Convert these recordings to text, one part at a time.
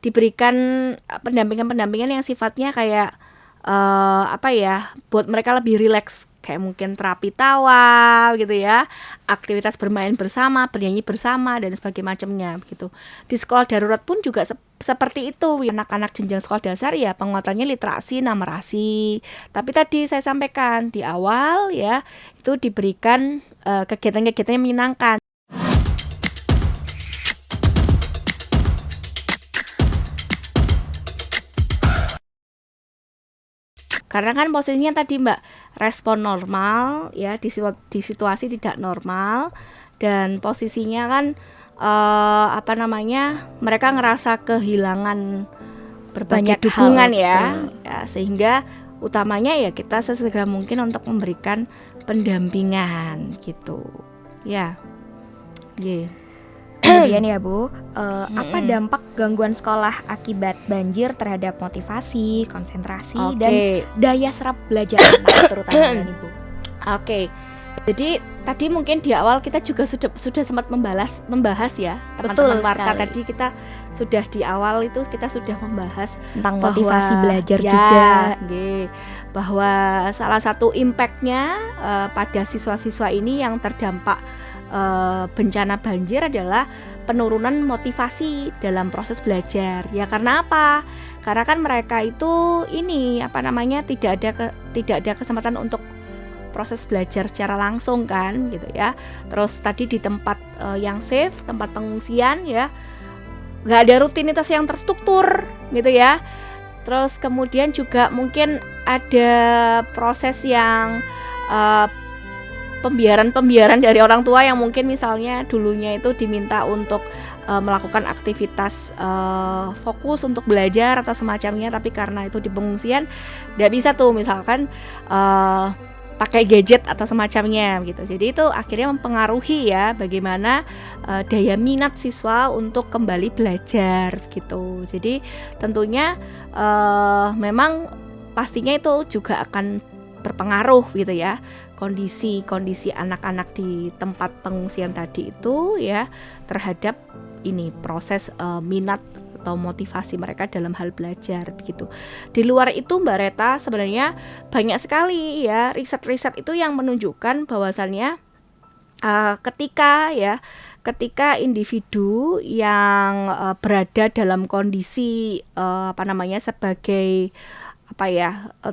diberikan pendampingan yang sifatnya kayak buat mereka lebih rileks, kayak mungkin terapi tawa gitu ya, aktivitas bermain bersama, bernyanyi bersama dan sebagainya macamnya gitu. Di sekolah darurat pun juga seperti itu. Anak-anak jenjang sekolah dasar ya penguatannya literasi, numerasi. Tapi tadi saya sampaikan di awal ya, itu diberikan kegiatan-kegiatan yang menyenangkan. Karena kan posisinya tadi Mbak, respon normal ya di situasi tidak normal, dan posisinya kan mereka ngerasa kehilangan berbagai dukungan ya, sehingga utamanya ya kita sesegera mungkin untuk memberikan pendampingan gitu ya. Kemudian ya Bu, apa dampak gangguan sekolah akibat banjir terhadap motivasi, konsentrasi, dan daya serap belajar anak terutama ini Bu? Jadi tadi mungkin di awal kita juga sudah sempat membahas ya, teman-teman warta tadi kita sudah di awal itu kita sudah membahas tentang motivasi belajar juga, bahwa salah satu impactnya pada siswa-siswa ini yang terdampak bencana banjir adalah penurunan motivasi dalam proses belajar. Ya karena apa? Karena kan mereka itu tidak ada kesempatan untuk proses belajar secara langsung kan gitu ya. Terus tadi di tempat yang safe, tempat pengungsian ya, nggak ada rutinitas yang terstruktur gitu ya. Terus kemudian juga mungkin ada proses yang pembiaran dari orang tua yang mungkin misalnya dulunya itu diminta untuk melakukan aktivitas fokus untuk belajar atau semacamnya, tapi karena itu di pengungsian nggak bisa tuh misalkan pakai gadget atau semacamnya gitu. Jadi itu akhirnya mempengaruhi ya bagaimana daya minat siswa untuk kembali belajar gitu. Jadi tentunya memang pastinya itu juga akan berpengaruh gitu ya, kondisi anak-anak di tempat pengungsian tadi itu ya terhadap ini proses minat atau motivasi mereka dalam hal belajar begitu. Di luar itu Mbak Reta sebenarnya banyak sekali ya riset-riset itu yang menunjukkan bahwasannya ketika individu yang berada dalam kondisi sebagai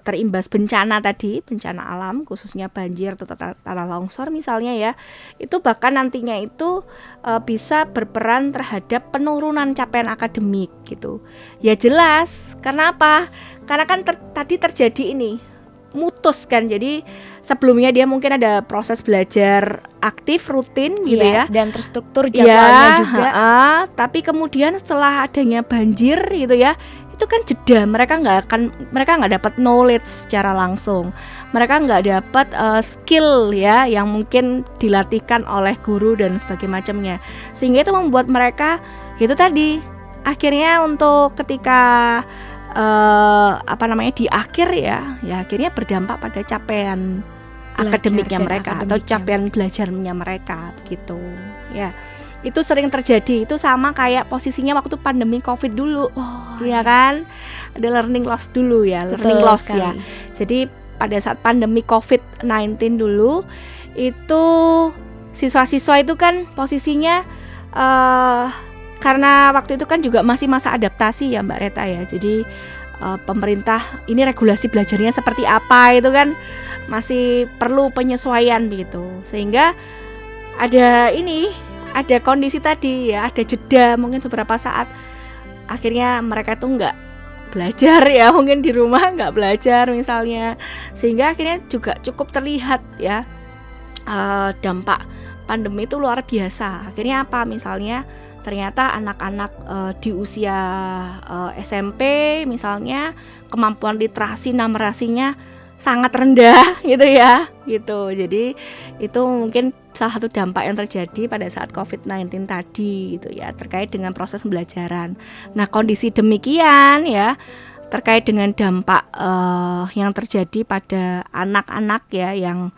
terimbas bencana alam khususnya banjir atau tanah longsor misalnya ya, itu bahkan nantinya itu bisa berperan terhadap penurunan capaian akademik gitu. Ya jelas, karena apa? Karena kan tadi terjadi ini mutus kan, jadi sebelumnya dia mungkin ada proses belajar aktif rutin gitu ya dan terstruktur jadwalnya juga. Tapi kemudian setelah adanya banjir gitu ya, itu kan jeda, mereka nggak dapat knowledge secara langsung, mereka nggak dapat skill ya yang mungkin dilatihkan oleh guru dan sebagainya macamnya, sehingga itu membuat mereka itu tadi akhirnya untuk ketika di akhir ya akhirnya berdampak pada capaian akademiknya mereka atau capaian belajarnya mereka gitu ya. Itu sering terjadi, itu sama kayak posisinya waktu pandemi COVID dulu, ya kan, ada learning loss dulu ya, learning loss sekali. Ya. Jadi pada saat pandemi COVID-19 dulu, itu siswa-siswa itu kan posisinya karena waktu itu kan juga masih masa adaptasi ya Mbak Reta ya, jadi pemerintah ini regulasi belajarnya seperti apa itu kan masih perlu penyesuaian begitu, sehingga ada kondisi tadi ya, ada jeda mungkin beberapa saat, akhirnya mereka tuh nggak belajar ya, mungkin di rumah nggak belajar misalnya, sehingga akhirnya juga cukup terlihat ya dampak pandemi itu luar biasa. Akhirnya apa? Misalnya ternyata anak-anak di usia SMP misalnya kemampuan literasi numerasinya sangat rendah gitu ya gitu. Jadi itu mungkin salah satu dampak yang terjadi pada saat COVID-19 tadi gitu ya, terkait dengan proses pembelajaran. Nah kondisi demikian ya terkait dengan dampak yang terjadi pada anak-anak ya yang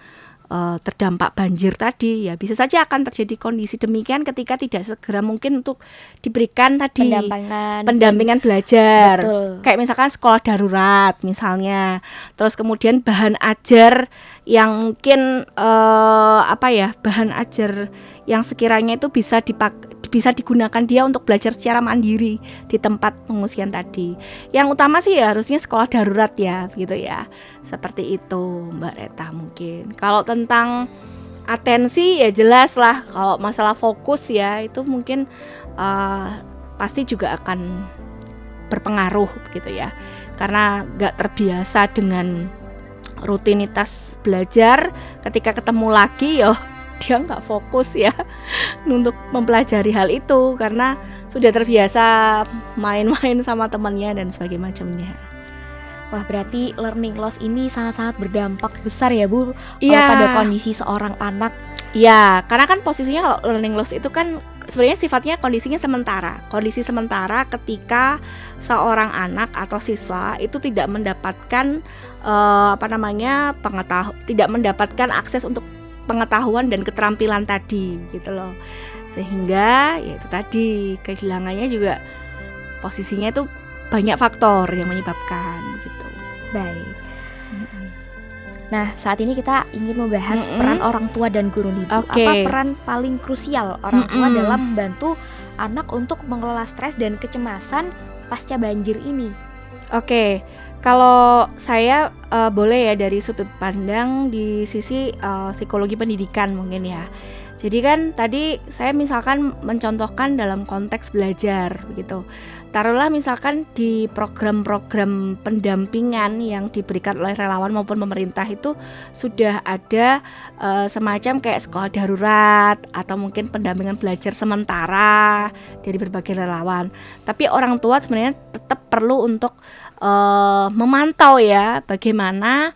terdampak banjir tadi, ya bisa saja akan terjadi kondisi demikian ketika tidak segera mungkin untuk diberikan tadi pendampingan belajar. Betul. Kayak misalkan sekolah darurat misalnya, terus kemudian bahan ajar yang mungkin bahan ajar yang sekiranya itu bisa digunakan dia untuk belajar secara mandiri di tempat pengungsian tadi. Yang utama sih ya harusnya sekolah darurat ya, gitu ya. Seperti itu Mbak Reta mungkin. Kalau tentang atensi ya jelas lah, kalau masalah fokus ya itu mungkin pasti juga akan berpengaruh gitu ya. Karena gak terbiasa dengan rutinitas belajar, ketika ketemu lagi dia nggak fokus ya untuk mempelajari hal itu karena sudah terbiasa main-main sama temannya dan sebagainya macamnya. Wah, berarti learning loss ini sangat-sangat berdampak besar ya Bu pada kondisi seorang anak. Iya, karena kan posisinya kalau learning loss itu kan sebenarnya sifatnya kondisinya sementara. Kondisi sementara ketika seorang anak atau siswa itu tidak mendapatkan tidak mendapatkan akses untuk pengetahuan dan keterampilan tadi gitu loh, sehingga ya itu tadi kehilangannya juga posisinya itu banyak faktor yang menyebabkan gitu. Baik. Nah, saat ini kita ingin membahas peran orang tua dan guru nih Bu. Apa peran paling krusial orang tua dalam membantu anak untuk mengelola stres dan kecemasan pasca banjir ini? Kalau saya boleh ya dari sudut pandang di sisi psikologi pendidikan mungkin ya. Jadi kan tadi saya misalkan mencontohkan dalam konteks belajar gitu. Taruhlah misalkan di program-program pendampingan yang diberikan oleh relawan maupun pemerintah itu sudah ada semacam kayak sekolah darurat atau mungkin pendampingan belajar sementara dari berbagai relawan. Tapi orang tua sebenarnya tetap perlu untuk memantau ya bagaimana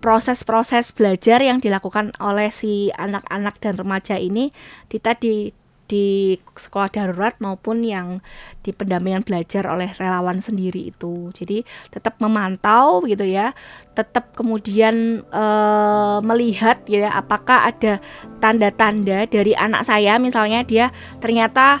proses-proses belajar yang dilakukan oleh si anak-anak dan remaja ini di sekolah darurat maupun yang di pendampingan belajar oleh relawan sendiri itu. Jadi tetap memantau gitu ya, tetap kemudian melihat ya apakah ada tanda-tanda dari anak saya misalnya dia ternyata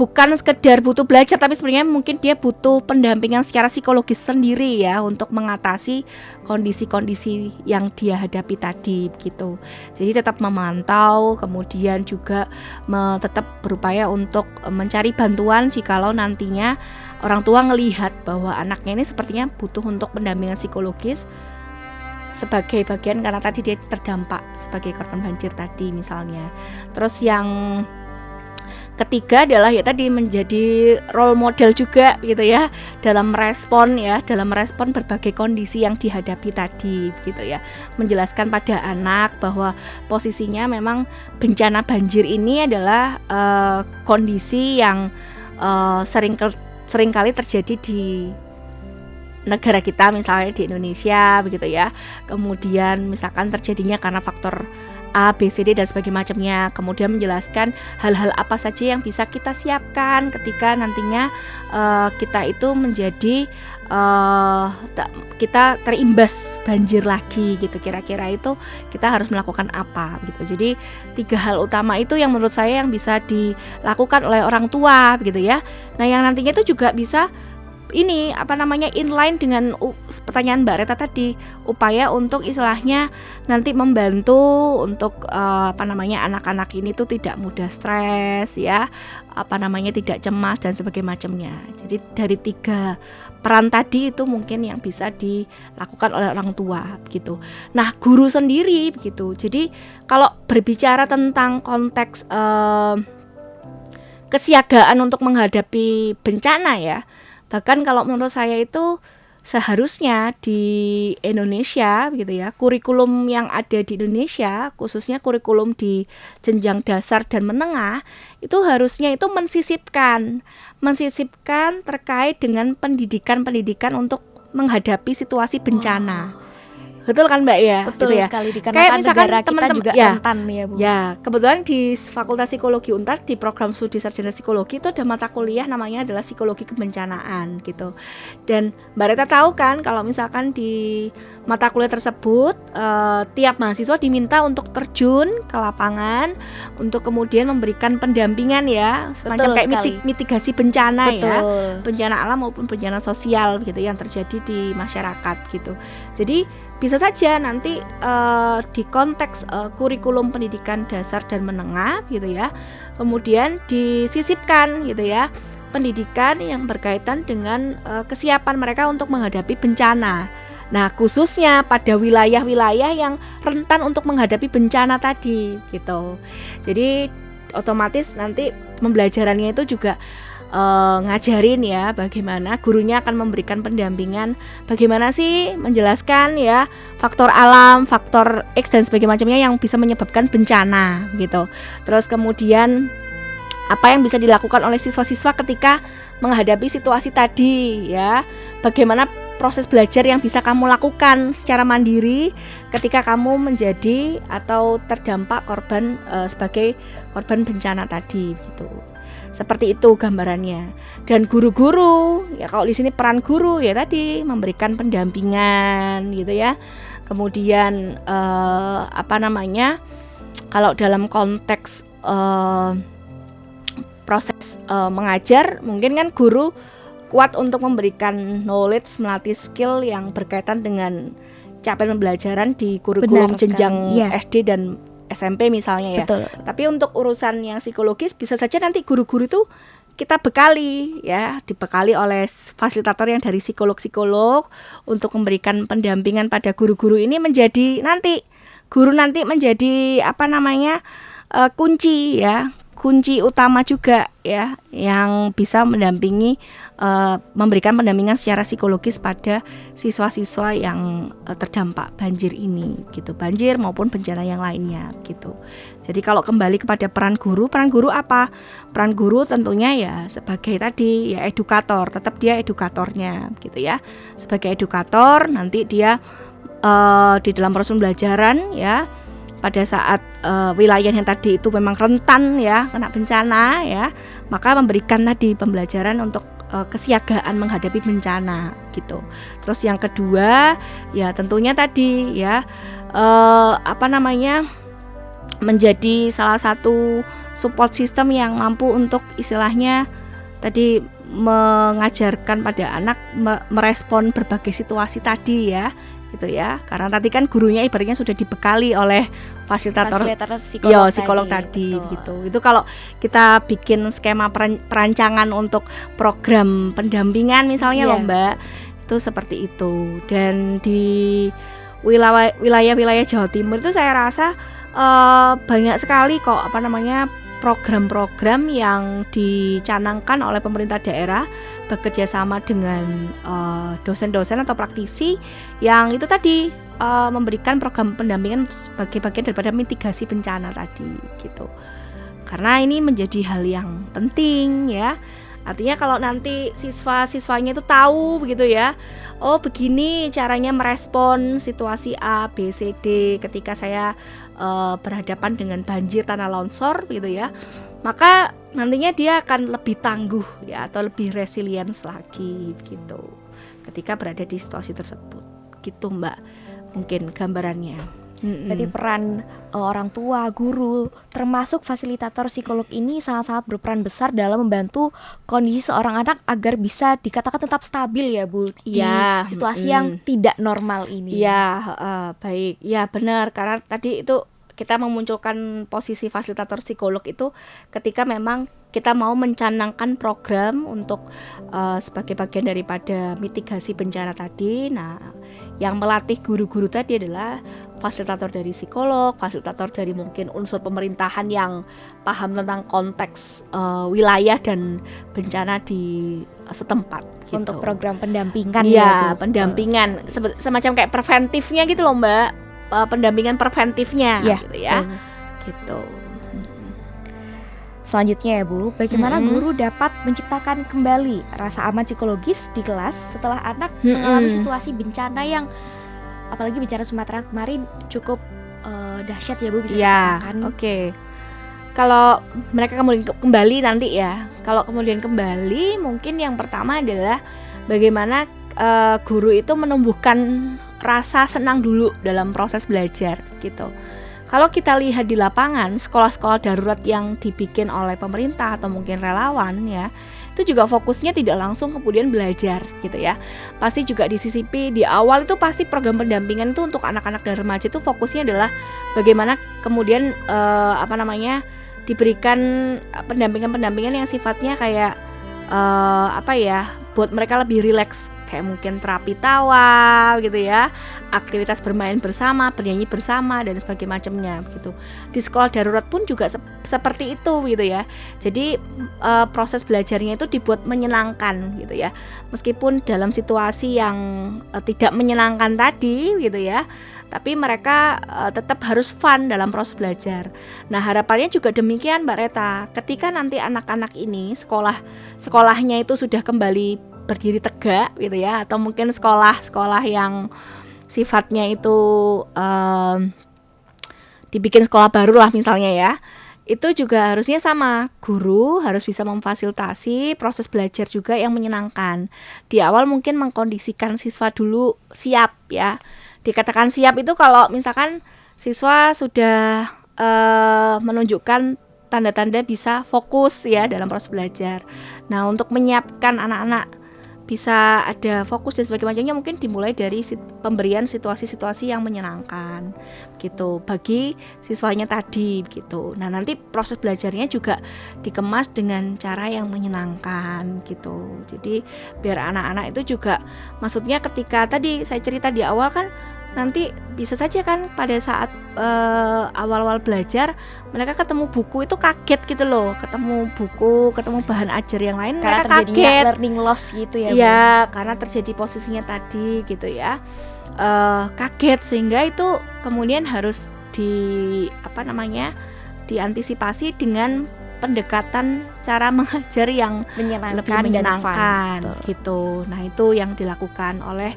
bukan sekedar butuh belajar tapi sebenarnya mungkin dia butuh pendampingan secara psikologis sendiri ya untuk mengatasi kondisi-kondisi yang dia hadapi tadi gitu. Jadi tetap memantau, kemudian juga tetap berupaya untuk mencari bantuan jikalau nantinya orang tua ngelihat bahwa anaknya ini sepertinya butuh untuk pendampingan psikologis sebagai bagian karena tadi dia terdampak sebagai korban banjir tadi misalnya. Terus yang ketiga adalah ya tadi menjadi role model juga gitu ya dalam merespon berbagai kondisi yang dihadapi tadi gitu ya, menjelaskan pada anak bahwa posisinya memang bencana banjir ini adalah kondisi yang seringkali terjadi di negara kita misalnya di Indonesia begitu ya. Kemudian misalkan terjadinya karena faktor A, B, C, D dan sebagainya macamnya. Kemudian menjelaskan hal-hal apa saja yang bisa kita siapkan ketika nantinya kita itu menjadi kita terimbas banjir lagi gitu. Kira-kira itu kita harus melakukan apa gitu. Jadi 3 hal utama itu yang menurut saya yang bisa dilakukan oleh orang tua gitu ya. Nah yang nantinya itu juga bisa inline dengan pertanyaan Mbak Reta tadi, upaya untuk istilahnya nanti membantu untuk anak-anak ini tuh tidak mudah stres ya, tidak cemas dan sebagainya macamnya. Jadi dari 3 peran tadi itu mungkin yang bisa dilakukan oleh orang tua gitu. Nah guru sendiri begitu. Jadi kalau berbicara tentang konteks kesiagaan untuk menghadapi bencana ya, bahkan kalau menurut saya itu seharusnya di Indonesia gitu ya, kurikulum yang ada di Indonesia khususnya kurikulum di jenjang dasar dan menengah itu harusnya itu mensisipkan terkait dengan pendidikan untuk menghadapi situasi bencana. Betul kan Mbak ya? Betul gitu ya. sekali, dikarenakan negara kita juga rentan ya Bu. Ya, kebetulan di Fakultas Psikologi Untar di program studi sarjana psikologi itu ada mata kuliah namanya adalah psikologi kebencanaan gitu. Dan Mbak Reta tahu kan kalau misalkan di mata kuliah tersebut tiap mahasiswa diminta untuk terjun ke lapangan untuk kemudian memberikan pendampingan ya, semacam kayak mitigasi bencana. Betul. Ya, bencana alam maupun bencana sosial gitu yang terjadi di masyarakat gitu. Jadi bisa saja nanti di konteks kurikulum pendidikan dasar dan menengah gitu ya, kemudian disisipkan gitu ya pendidikan yang berkaitan dengan kesiapan mereka untuk menghadapi bencana. Nah, khususnya pada wilayah-wilayah yang rentan untuk menghadapi bencana tadi gitu. Jadi otomatis nanti pembelajarannya itu juga ngajarin ya bagaimana gurunya akan memberikan pendampingan, bagaimana sih menjelaskan ya faktor alam, faktor X dan sebagainya macamnya yang bisa menyebabkan bencana gitu. Terus kemudian apa yang bisa dilakukan oleh siswa-siswa ketika menghadapi situasi tadi ya, bagaimana proses belajar yang bisa kamu lakukan secara mandiri ketika kamu menjadi atau terdampak korban sebagai korban bencana tadi gitu. Seperti itu gambarannya. Dan guru-guru ya, kalau di sini peran guru ya tadi memberikan pendampingan gitu ya. Kemudian kalau dalam konteks proses mengajar, mungkin kan guru kuat untuk memberikan knowledge, melatih skill yang berkaitan dengan capaian pembelajaran di kurikulum jenjang SD dan SMP misalnya ya. Betul. Tapi untuk urusan yang psikologis bisa saja nanti guru-guru itu kita bekali ya, dibekali oleh fasilitator yang dari psikolog-psikolog untuk memberikan pendampingan pada guru-guru ini menjadi nanti guru nanti menjadi kunci utama juga ya, yang bisa mendampingi memberikan pendampingan secara psikologis pada siswa-siswa yang terdampak banjir ini gitu, banjir maupun bencana yang lainnya gitu. Jadi kalau kembali kepada peran guru apa? Peran guru tentunya ya sebagai tadi ya edukator, tetap dia edukatornya gitu ya. Sebagai edukator nanti dia di dalam proses pembelajaran ya, pada saat wilayah yang tadi itu memang rentan ya kena bencana ya, maka memberikan tadi pembelajaran untuk kesiagaan menghadapi bencana gitu. Terus yang kedua ya tentunya tadi ya menjadi salah satu support system yang mampu untuk istilahnya tadi mengajarkan pada anak merespon berbagai situasi tadi ya gitu ya, karena tadi kan gurunya ibaratnya sudah dibekali oleh fasilitator psikolog tadi gitu. Itu kalau kita bikin skema perancangan untuk program pendampingan misalnya loh Mbak, itu seperti itu. Dan di wilayah-wilayah Jawa Timur itu saya rasa banyak sekali kok program-program yang dicanangkan oleh pemerintah daerah bekerja sama dengan dosen-dosen atau praktisi yang itu tadi memberikan program pendampingan sebagai bagian daripada mitigasi bencana tadi gitu. Karena ini menjadi hal yang penting ya. Artinya kalau nanti siswa-siswanya itu tahu begitu ya, oh begini caranya merespon situasi A, B, C, D ketika saya berhadapan dengan banjir, tanah longsor gitu ya, maka nantinya dia akan lebih tangguh ya, atau lebih resilience lagi gitu ketika berada di situasi tersebut gitu Mbak, mungkin gambarannya. Berarti peran orang tua, guru, termasuk fasilitator psikolog ini sangat-sangat berperan besar dalam membantu kondisi seorang anak agar bisa dikatakan tetap stabil ya Bu, di situasi yang tidak normal ini. Ya, baik, ya benar, karena tadi itu kita memunculkan posisi fasilitator psikolog itu ketika memang kita mau mencanangkan program untuk sebagai bagian daripada mitigasi bencana tadi. Nah, yang melatih guru-guru tadi adalah fasilitator dari psikolog, fasilitator dari mungkin unsur pemerintahan yang paham tentang konteks wilayah dan bencana di setempat gitu. Untuk program pendampingan pendampingan semacam kayak preventifnya gitu loh Mbak, pendampingan preventifnya gitu ya. Gitu. Selanjutnya ya Bu, bagaimana guru dapat menciptakan kembali rasa aman psikologis di kelas setelah anak mengalami situasi bencana yang apalagi bicara Sumatera kemarin cukup dahsyat ya Bu, bisa dikatakan. Oke. Kalau mereka kemudian kembali nanti ya, kalau kemudian kembali mungkin yang pertama adalah bagaimana guru itu menumbuhkan rasa senang dulu dalam proses belajar gitu. Kalau kita lihat di lapangan, sekolah-sekolah darurat yang dibikin oleh pemerintah atau mungkin relawan ya, itu juga fokusnya tidak langsung kemudian belajar gitu ya. Pasti juga disisipi di awal itu pasti program pendampingan itu untuk anak-anak dan remaja itu fokusnya adalah bagaimana kemudian diberikan pendampingan yang sifatnya kayak buat mereka lebih rileks, kayak mungkin terapi tawa gitu ya, aktivitas bermain bersama, bernyanyi bersama dan sebagainya macamnya gitu. Di sekolah darurat pun juga seperti itu gitu ya. Jadi proses belajarnya itu dibuat menyenangkan gitu ya. Meskipun dalam situasi yang tidak menyenangkan tadi gitu ya, tapi mereka tetap harus fun dalam proses belajar. Nah, harapannya juga demikian Mbak Reta. Ketika nanti anak-anak ini sekolahnya itu sudah kembali berdiri tegak gitu ya, atau mungkin sekolah yang sifatnya itu dibikin sekolah baru lah misalnya ya, itu juga harusnya sama, guru harus bisa memfasilitasi proses belajar juga yang menyenangkan. Di awal mungkin mengkondisikan siswa dulu siap ya. Dikatakan siap itu kalau misalkan siswa sudah menunjukkan tanda-tanda bisa fokus ya dalam proses belajar. Nah, untuk menyiapkan anak-anak bisa ada fokus dan sebagainya mungkin dimulai dari pemberian situasi-situasi yang menyenangkan gitu bagi siswanya tadi gitu. Nah, nanti proses belajarnya juga dikemas dengan cara yang menyenangkan gitu. Jadi biar anak-anak itu juga, maksudnya ketika tadi saya cerita di awal kan, nanti bisa saja kan pada saat awal-awal belajar mereka ketemu buku itu kaget gitu loh, ketemu buku, ketemu bahan ajar yang lain karena mereka kaget, learning loss gitu ya. Iya, karena terjadi posisinya tadi gitu ya, kaget, sehingga itu kemudian harus diantisipasi dengan pendekatan cara mengajar yang lebih menyenangkan gitu. Nah, itu yang dilakukan oleh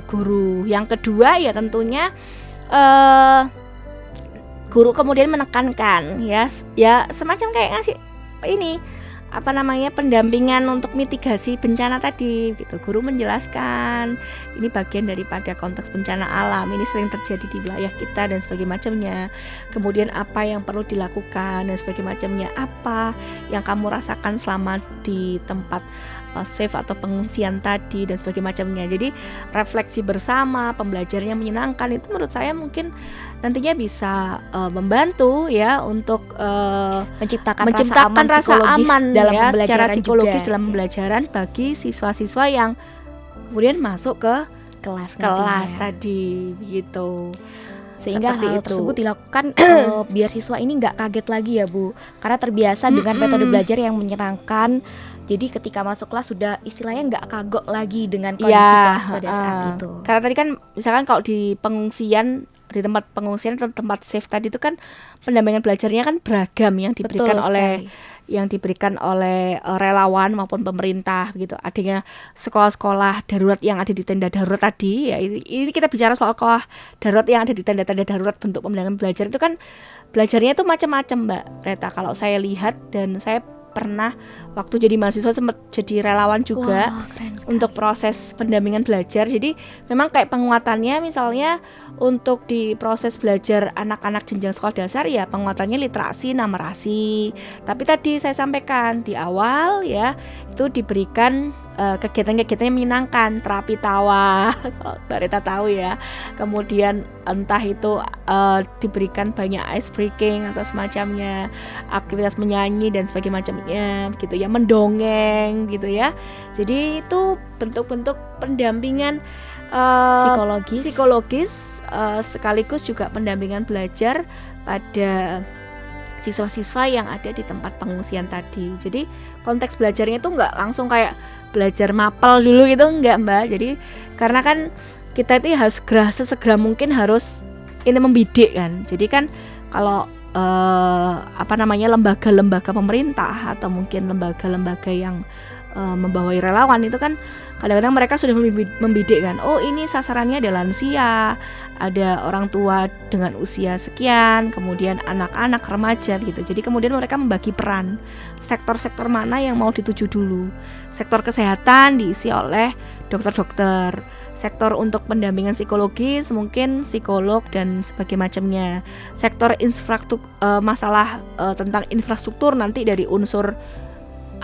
guru. Yang kedua ya tentunya guru kemudian menekankan ya semacam kayak ngasih pendampingan untuk mitigasi bencana tadi gitu. Guru menjelaskan ini bagian daripada konteks bencana alam, ini sering terjadi di wilayah kita dan sebagainya macamnya. Kemudian apa yang perlu dilakukan dan sebagainya macamnya, apa yang kamu rasakan selama di tempat safe atau pengungsian tadi dan sebagainya macamnya. Jadi refleksi bersama, pembelajarannya menyenangkan, itu menurut saya mungkin nantinya bisa membantu ya untuk menciptakan rasa aman dalam ya, secara psikologis juga, dalam pembelajaran bagi siswa-siswa yang kemudian masuk ke kelas tadi gitu. Sehingga hal tersebut dilakukan biar siswa ini nggak kaget lagi ya Bu, karena terbiasa dengan metode belajar yang menyenangkan. Jadi ketika masuk kelas sudah istilahnya nggak kagok lagi dengan kondisi kelas pada saat itu. Karena tadi kan misalkan kalau di pengungsian, di tempat pengungsian atau tempat safe tadi itu kan pendampingan belajarnya kan beragam yang diberikan oleh relawan maupun pemerintah gitu. Adanya sekolah-sekolah darurat yang ada di tenda darurat tadi ya, ini kita bicara soal sekolah darurat yang ada di tenda-tenda darurat bentuk pendampingan belajar itu kan belajarnya itu macam-macam Mbak Reta. Kalau saya lihat, dan saya pernah waktu jadi mahasiswa sempat jadi relawan juga untuk proses pendampingan belajar. Jadi memang kayak penguatannya misalnya untuk di proses belajar anak-anak jenjang sekolah dasar ya penguatannya literasi, numerasi. Tapi tadi saya sampaikan di awal ya itu diberikan kegiatan-kegiatan yang menyenangkan, terapi tawa kalau Mbak Rita tahu ya. Kemudian entah itu diberikan banyak ice breaking atau semacamnya, aktivitas menyanyi dan sebagainya macamnya gitu ya, mendongeng gitu ya. Jadi itu bentuk-bentuk pendampingan psikologis sekaligus juga pendampingan belajar pada siswa-siswa yang ada di tempat pengungsian tadi. Jadi konteks belajarnya itu nggak langsung kayak belajar mapel dulu gitu, enggak Mbak. Jadi karena kan kita itu harus sesegera mungkin harus ini membidik kan. Jadi kan kalau lembaga-lembaga pemerintah atau mungkin lembaga-lembaga yang membawai relawan itu kan kadang-kadang mereka sudah membidik kan, oh ini sasarannya ada lansia, ada orang tua dengan usia sekian, kemudian anak-anak, remaja gitu. Jadi kemudian mereka membagi peran sektor-sektor mana yang mau dituju dulu. Sektor kesehatan diisi oleh dokter-dokter, sektor untuk pendampingan psikologis mungkin psikolog dan sebagainya macamnya, sektor infrastruktur, masalah tentang infrastruktur nanti dari unsur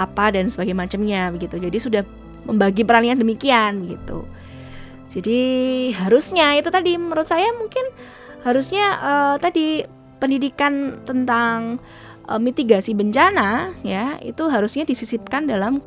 apa dan sebagainya macamnya begitu. Jadi sudah membagi perannya demikian gitu. Jadi harusnya itu tadi menurut saya mungkin harusnya tadi pendidikan tentang mitigasi bencana ya itu harusnya disisipkan dalam